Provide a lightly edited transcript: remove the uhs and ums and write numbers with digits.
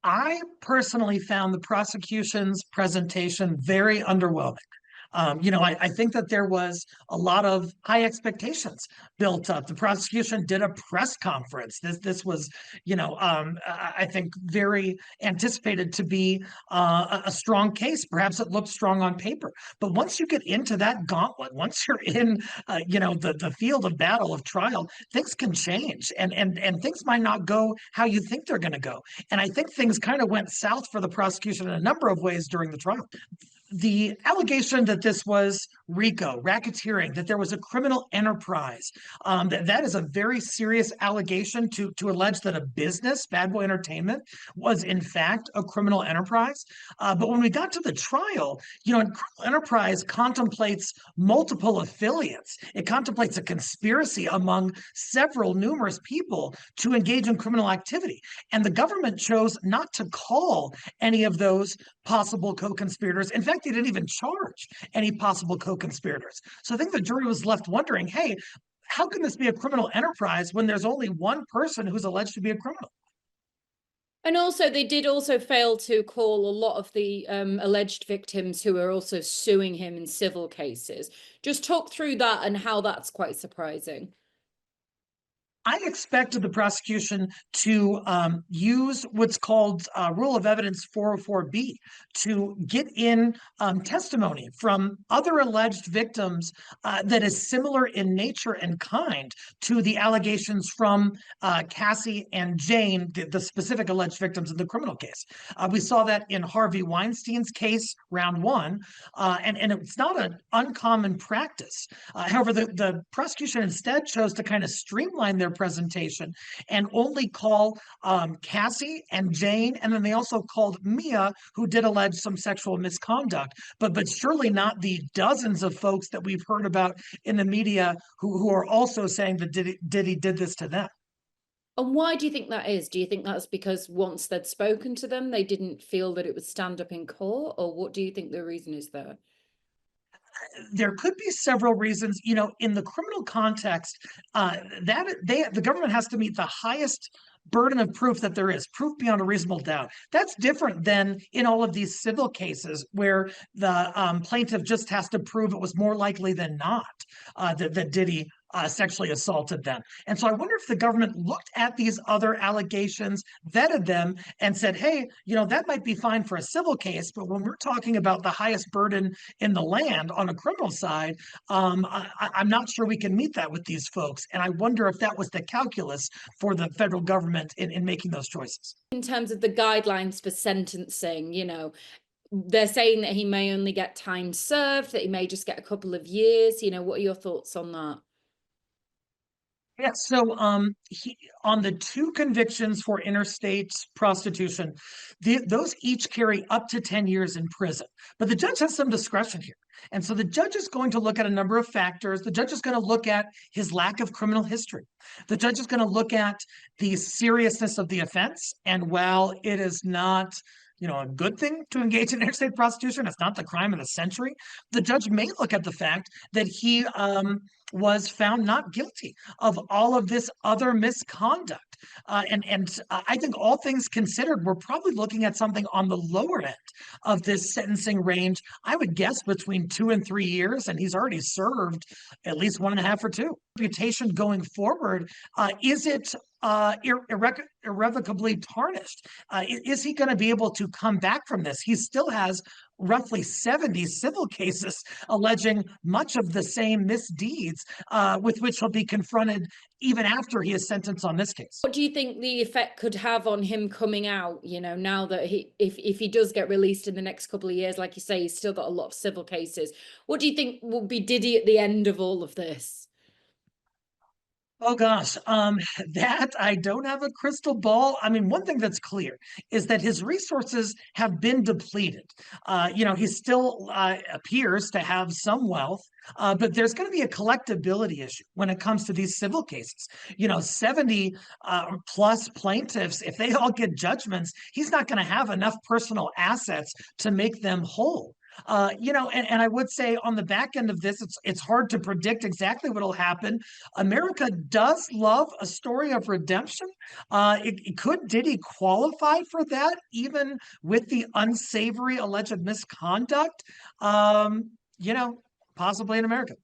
I personally found the prosecution's presentation very underwhelming. I think that there was a lot of high expectations built up. The prosecution did a press conference. This was, I think very anticipated to be a strong case. Perhaps it looked strong on paper, but once you get into that gauntlet, once you're in, the field of battle of trial, things can change, and things might not go how you think they're going to go. And I think things kind of went south for the prosecution in a number of ways during the trial. The allegation that this was RICO, racketeering, that there was a criminal enterprise, that is a very serious allegation to allege that a business, Bad Boy Entertainment, was in fact a criminal enterprise. But when we got to the trial, an criminal enterprise contemplates multiple affiliates. It contemplates a conspiracy among several numerous people to engage in criminal activity. And the government chose not to call any of those possible co-conspirators. In fact, they didn't even charge any possible co-conspirators. So I think the jury was left wondering, hey, how can this be a criminal enterprise when there's only one person who's alleged to be a criminal? And also, they did also fail to call a lot of the alleged victims who are also suing him in civil cases. Just talk through that and how that's quite surprising. I expected the prosecution to use what's called Rule of Evidence 404B to get in testimony from other alleged victims that is similar in nature and kind to the allegations from Cassie and Jane, the specific alleged victims in the criminal case. We saw that in Harvey Weinstein's case, round one, and it's not an uncommon practice. However, the prosecution instead chose to kind of streamline their presentation and only call Cassie and Jane, and then they also called Mia, who did allege some sexual misconduct, but surely not the dozens of folks that we've heard about in the media who are also saying that Diddy did this to them. And why do you think that is? Do you think that's because once they'd spoken to them, they didn't feel that it would stand up in court? Or what do you think the reason is there? There could be several reasons. In the criminal context, the government has to meet the highest burden of proof that there is, proof beyond a reasonable doubt. That's different than in all of these civil cases where the plaintiff just has to prove it was more likely than not that Diddy sexually assaulted them. And so I wonder if the government looked at these other allegations, vetted them, and said, hey, that might be fine for a civil case, but when we're talking about the highest burden in the land on a criminal side, I'm not sure we can meet that with these folks. And I wonder if that was the calculus for the federal government in making those choices. In terms of the guidelines for sentencing, they're saying that he may only get time served, that he may just get a couple of years. What are your thoughts on that? Yeah, so on the two convictions for interstate prostitution, those each carry up to 10 years in prison. But the judge has some discretion here. And so the judge is going to look at a number of factors. The judge is going to look at his lack of criminal history. The judge is going to look at the seriousness of the offense. And while it is not a good thing to engage in interstate prostitution, it's not the crime of the century, the judge may look at the fact that he was found not guilty of all of this other misconduct. And I think all things considered, we're probably looking at something on the lower end of this sentencing range. I would guess between 2 and 3 years, and he's already served at least 1.5 or 2. Reputation going forward, is it irrevocably tarnished? Is he going to be able to come back from this? He still has roughly 70 civil cases alleging much of the same misdeeds with which he'll be confronted even after he is sentenced on this case. What do you think the effect could have on him coming out, now that if he does get released in the next couple of years, like you say, he's still got a lot of civil cases. What do you think will be Diddy at the end of all of this? Oh gosh, that I don't have a crystal ball. I mean, one thing that's clear is that his resources have been depleted. He still appears to have some wealth, but there's going to be a collectability issue when it comes to these civil cases. 70 plus plaintiffs, if they all get judgments, he's not going to have enough personal assets to make them whole. And I would say on the back end of this, it's hard to predict exactly what will happen. America does love a story of redemption. Could Diddy qualify for that, even with the unsavory alleged misconduct? Possibly in America.